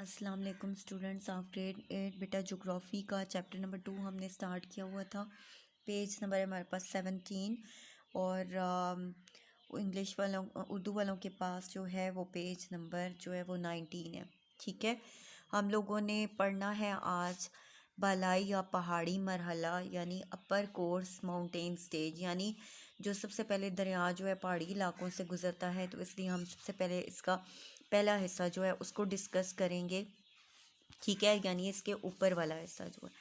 अस्सलाम वालेकुम students of grade 8। बेटा ज्योग्राफ़ी का चैप्टर नंबर 2 हमने स्टार्ट किया हुआ था। पेज नंबर है हमारे पास 17 और इंग्लिश वालों उर्दू वालों के पास जो है वो पेज नंबर जो है वो 19 है। ठीक है, हम लोगों ने पढ़ना है आज बालाई या पहाड़ी मरहला यानी अपर कोर्स माउंटेन स्टेज, यानी जो सबसे पहले दरिया जो है पहाड़ी इलाकों से गुज़रता है, तो इसलिए हम सबसे पहले इसका पहला हिस्सा जो है उसको डिस्कस करेंगे। ठीक है, यानी इसके ऊपर वाला हिस्सा जो है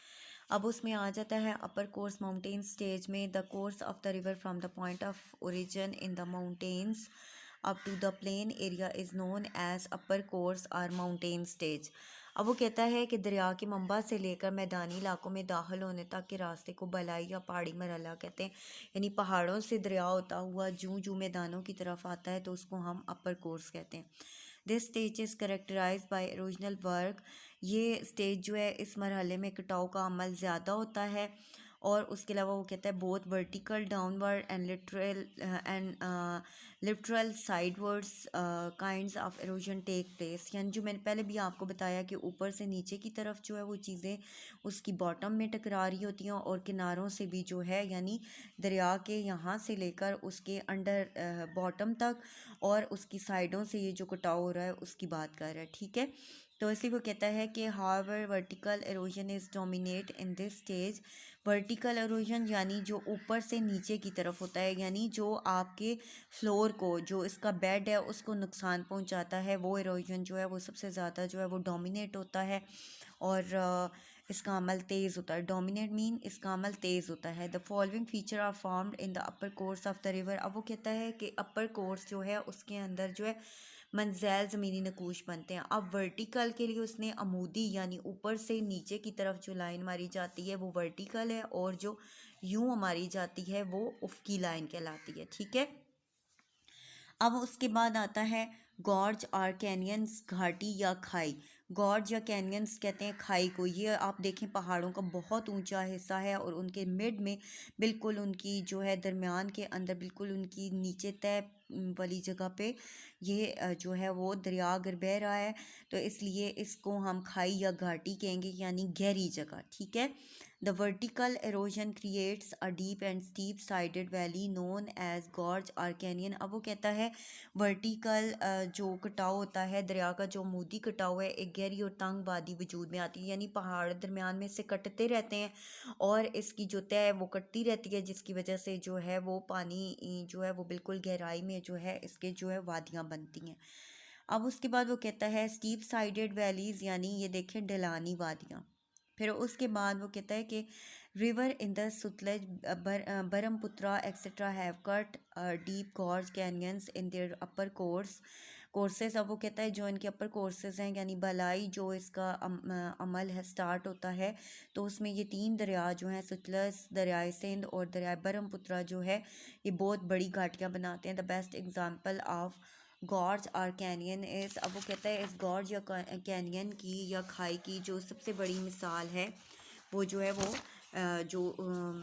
अब उसमें आ जाता है अपर कोर्स माउंटेन स्टेज में the course of the river from the point of origin in the mountains up to the plain area is known as upper course और माउंटेन स्टेज। अब वो कहता है कि दरिया के मंबा से लेकर मैदानी इलाकों में दाखिल होने तक के रास्ते को बलाई या पहाड़ी मरहला कहते हैं, यानी पहाड़ों से दरिया होता हुआ जूं जूं मैदानों की तरफ आता है तो उसको हम अपर कोर्स कहते हैं। This stage is characterized by erosional work. ये स्टेज जो है इस मरहले में कटाव का अमल ज़्यादा होता है और उसके अलावा वो कहता है both vertical downward and lateral sidewards kinds of erosion take place. यानी जो मैंने पहले भी आपको बताया कि ऊपर से नीचे की तरफ जो है वो चीज़ें उसकी बॉटम में टकरा रही होती हैं और किनारों से भी जो है यानी दरिया के यहाँ से लेकर उसके अंडर बॉटम तक और उसकी साइडों से ये जो कटाव हो रहा है उसकी बात कर रहा है। ठीक है, तो इसलिए वो कहता है कि however vertical halogen is dominate in this stage. Vertical halogen यानी जो ऊपर से नीचे की तरफ होता है, यानी जो आपके फ्लोर को, जो इसका बेड है उसको नुकसान पहुंचाता है, वो एरोजन जो है वो सबसे ज़्यादा जो है वो डोमिनेट होता है और इसका अमल तेज़ होता है। डोमिनेट मीन इसका अमल तेज़ होता है। The following feature are formed in the upper course of the river. अब वो कहता है कि अपर कोर्स जो है उसके अंदर जो है मंज़ैल ज़मीनी नकूश बनते हैं। अब वर्टिकल के लिए उसने अमूदी यानी ऊपर से नीचे की तरफ जो लाइन मारी जाती है वो वर्टिकल है और जो यूं हमारी जाती है वो उफ़की लाइन कहलाती है। ठीक है, अब उसके बाद आता है गॉर्ज और कैनियंस, घाटी या खाई। गॉर्ज या कैनियंस कहते हैं खाई को। ये आप देखें पहाड़ों का बहुत ऊंचा हिस्सा है और उनके मिड में बिल्कुल उनकी जो है दरमियान के अंदर बिल्कुल उनकी नीचे तय वाली जगह पे ये जो है वो दरिया अगर बह रहा है तो इसलिए इसको हम खाई या घाटी कहेंगे, यानी गहरी जगह। ठीक है, the vertical erosion creates a deep and steep sided valley known as gorge और कैनियन। अब वो कहता है वर्टिकल जो कटाव होता है दरिया का, जो अमूदी कटाव है, एक गहरी और तंग वादी वजूद में आती है, यानी पहाड़ दरमियान में से कटते रहते हैं और इसकी जो तय है वो कटती रहती है, जिसकी वजह से जो है वो पानी जो है वो बिल्कुल गहराई में जो है इसके जो है वादियाँ बनती हैं। अब उसके बाद वो कहता है स्टीप साइडेड वैलीज़, यानी ये देखें ढलानी वादियाँ। फिर उसके बाद वो कहता है कि river in the Sutlej Brahmaputra etcetera have cut deep gorge canyons in their upper courses. अब वो कहता है जो इनके अपर कोर्सेज हैं, यानी भलाई जो इसका अमल है स्टार्ट होता है तो उसमें ये तीन दरिया जो हैं सतलज, दरियाए सिंध और दरियाए बरहमपुत्रा जो है ये बहुत बड़ी घाटियाँ बनाते हैं। The best example of gorge और कैनियन इस। अब वो कहता है इस गॉर्ज या कैनियन की या खाई की जो सबसे बड़ी मिसाल है वो जो है वो जो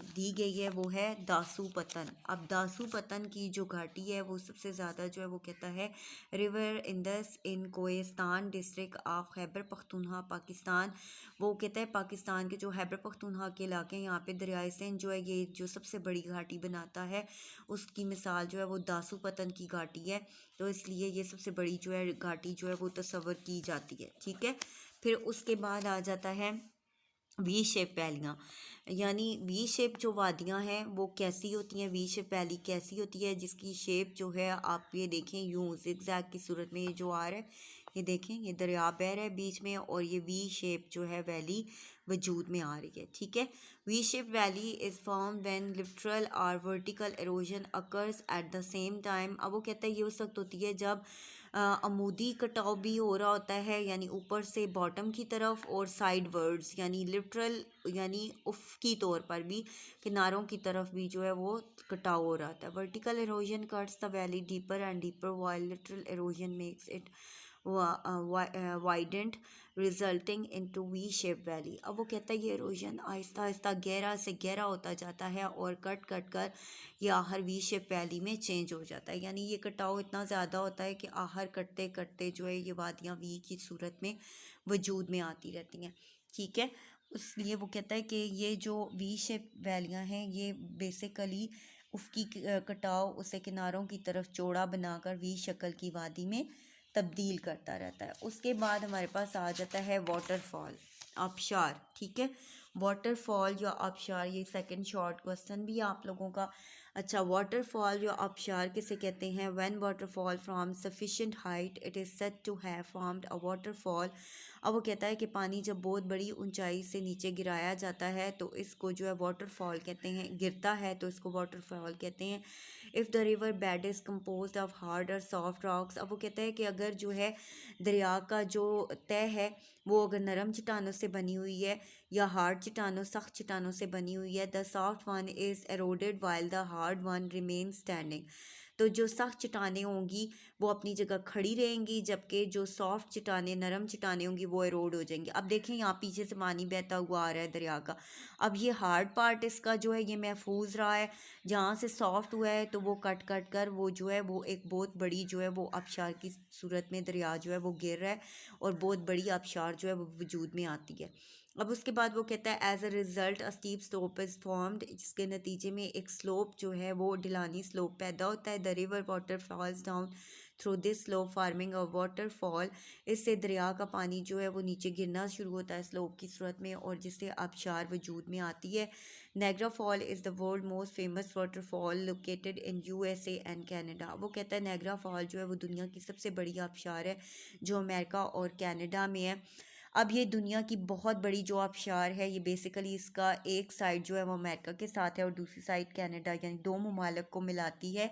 दी गई है वो है दासू पतन। अब दासू पतन की जो घाटी है वो सबसे ज़्यादा जो है वो कहता है river Indus in Kohistan district of Khyber Pakhtunkhwa Pakistan. वो कहता है पाकिस्तान के जो खैबर पख्तूनख्वा के इलाके हैं यहाँ पे दरियाए सिंध जो है ये जो सबसे बड़ी घाटी बनाता है उसकी मिसाल जो है वो दासू पतन की घाटी है, तो इसलिए ये सबसे बड़ी जो है घाटी जो है वो तस्वर की जाती है। ठीक है, फिर उसके बाद आ जाता है वी शेप वैलियाँ, यानी वी शेप जो वादियाँ हैं वो कैसी होती हैं, वी शेप वैली कैसी होती है जिसकी शेप जो है आप ये देखें यूँ जिगजैग की सूरत में ये जो आ रहा है, ये देखें ये दरिया बह रहा है बीच में और ये वी शेप जो है वैली वजूद में आ रही है। ठीक है, V shape valley is form when lateral और vertical erosion occurs at the same time. अब वो कहता है ये उस वक्त होती है जब अमूदी कटाव भी हो रहा होता है, यानी ऊपर से बॉटम की तरफ और साइड वर्ड्स यानी लिटरल यानी उफ़की तौर पर भी किनारों की तरफ भी जो है वो कटाव हो रहा था। Vertical halogen cuts the valley deeper and deeper while literal halogen makes it widened resulting into we shape valley. अब वो कहता है ये इरोजन आहिस्ता आहिस्ता गहरा से गहरा होता जाता है और कट कट कर ये आखिर वी शेप वैली में चेंज हो जाता है, यानी ये कटाव इतना ज़्यादा होता है कि आखिर कटते कटते जो है ये वादियाँ वी की सूरत में वजूद में आती रहती हैं। ठीक है, इसलिए वो कहता है कि ये जो वी शेप वैलियाँ हैं ये बेसिकली उसकी कटाव उसे किनारों की तरफ चौड़ा बनाकर वी शक्ल की वादी में तब्दील करता रहता है। उसके बाद हमारे पास आ जाता है वाटरफॉल, आबशार। ठीक है, वाटरफॉल या आबशार, ये सेकंड शॉर्ट क्वेश्चन भी है आप लोगों का। अच्छा, वाटरफॉल या आबशार किसे कहते हैं? When waterfall from sufficient height it is said to have formed a waterfall. अब वो कहता है कि पानी जब बहुत बड़ी ऊंचाई से नीचे गिराया जाता है तो इसको जो है वाटरफॉल कहते हैं, गिरता है तो इसको वाटरफॉल कहते हैं। If the river bed is compose of hard और सॉफ्ट रॉक्स। अब वो कहता है कि अगर जो है दरिया का जो तय है वो अगर नरम चट्टानों से बनी हुई है या हार्ड चट्टानों, सख्त चट्टानों से बनी हुई है, the soft one is eroded while the hard one remain standing. तो जो सख्त चट्टानें होंगी वो अपनी जगह खड़ी रहेंगी, जबकि जो सॉफ्ट चट्टानें, नरम चट्टानें होंगी वो एरोड हो जाएंगी। अब देखें यहाँ पीछे से पानी बहता हुआ आ रहा है दरिया का। अब ये हार्ड पार्ट इसका जो है ये महफूज रहा है, जहाँ से सॉफ्ट हुआ है तो वो कट कट कर वो जो है वो एक बहुत बड़ी जो है वो आबशार की सूरत में दरिया जो है वो गिर रहा है और बहुत बड़ी आबशार जो है वो वजूद में आती है। अब उसके बाद वो कहता है as a result a steep slope is formed, जिसके नतीजे में एक स्लोप जो है वो ढलानी स्लोप पैदा होता है। The river water falls down through this slope farming a waterfall. इससे दरिया का पानी जो है वो नीचे गिरना शुरू होता है स्लोप की सूरत में और जिससे आबशार वजूद में आती है। Niagara fall is the world most famous waterfall located in USA and Canada. वो कहता है नेगरा फॉल जो है वो दुनिया की सबसे बड़ी आबशार है जो अमेरिका और कनाडा में है। अब ये दुनिया की बहुत बड़ी जो आबशार है ये बेसिकली इसका एक साइड जो है वो अमेरिका के साथ है और दूसरी साइड कनाडा, यानी दो ममालिक को मिलाती है।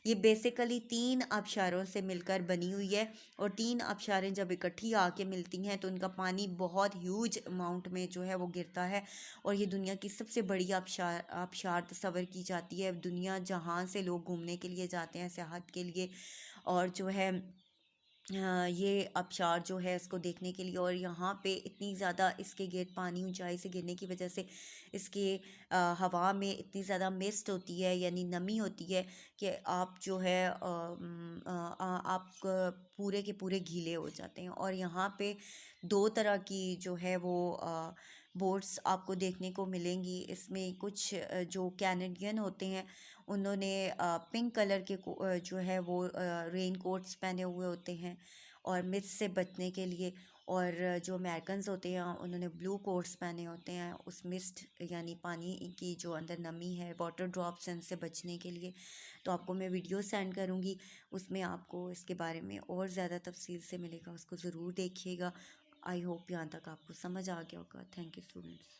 ये बेसिकली तीन आबशारों से मिलकर बनी हुई है और तीन आबशारें जब इकट्ठी आके मिलती हैं तो उनका पानी बहुत ह्यूज अमाउंट में जो है वो गिरता है और ये दुनिया की सबसे बड़ी आबशार आबशार तस्वर की जाती है। दुनिया जहाँ से लोग घूमने के लिए जाते हैं सियाहत के लिए और जो है ये आबशार जो है इसको देखने के लिए, और यहाँ पे इतनी ज़्यादा इसके पानी ऊंचाई से गिरने की वजह से इसके हवा में इतनी ज़्यादा मिस्ट होती है यानी नमी होती है कि आप जो है आप पूरे के पूरे गीले हो जाते हैं। और यहाँ पे दो तरह की जो है वो बोट्स आपको देखने को मिलेंगी। इसमें कुछ जो कैनेडियन होते हैं उन्होंने पिंक कलर के जो है वो रेन कोट्स पहने हुए होते हैं और मिस्ट से बचने के लिए, और जो अमेरिकन्स होते हैं उन्होंने ब्लू कोट्स पहने होते हैं उस मिस्ट यानी पानी की जो अंदर नमी है वाटर ड्रॉप्स हैं उनसे बचने के लिए। तो आपको मैं वीडियो सेंड करूँगी, उसमें आपको इसके बारे में और ज़्यादा तफसील से मिलेगा, उसको ज़रूर देखिएगा। आई होप यहाँ तक आपको समझ आ गया होगा। Thank you students.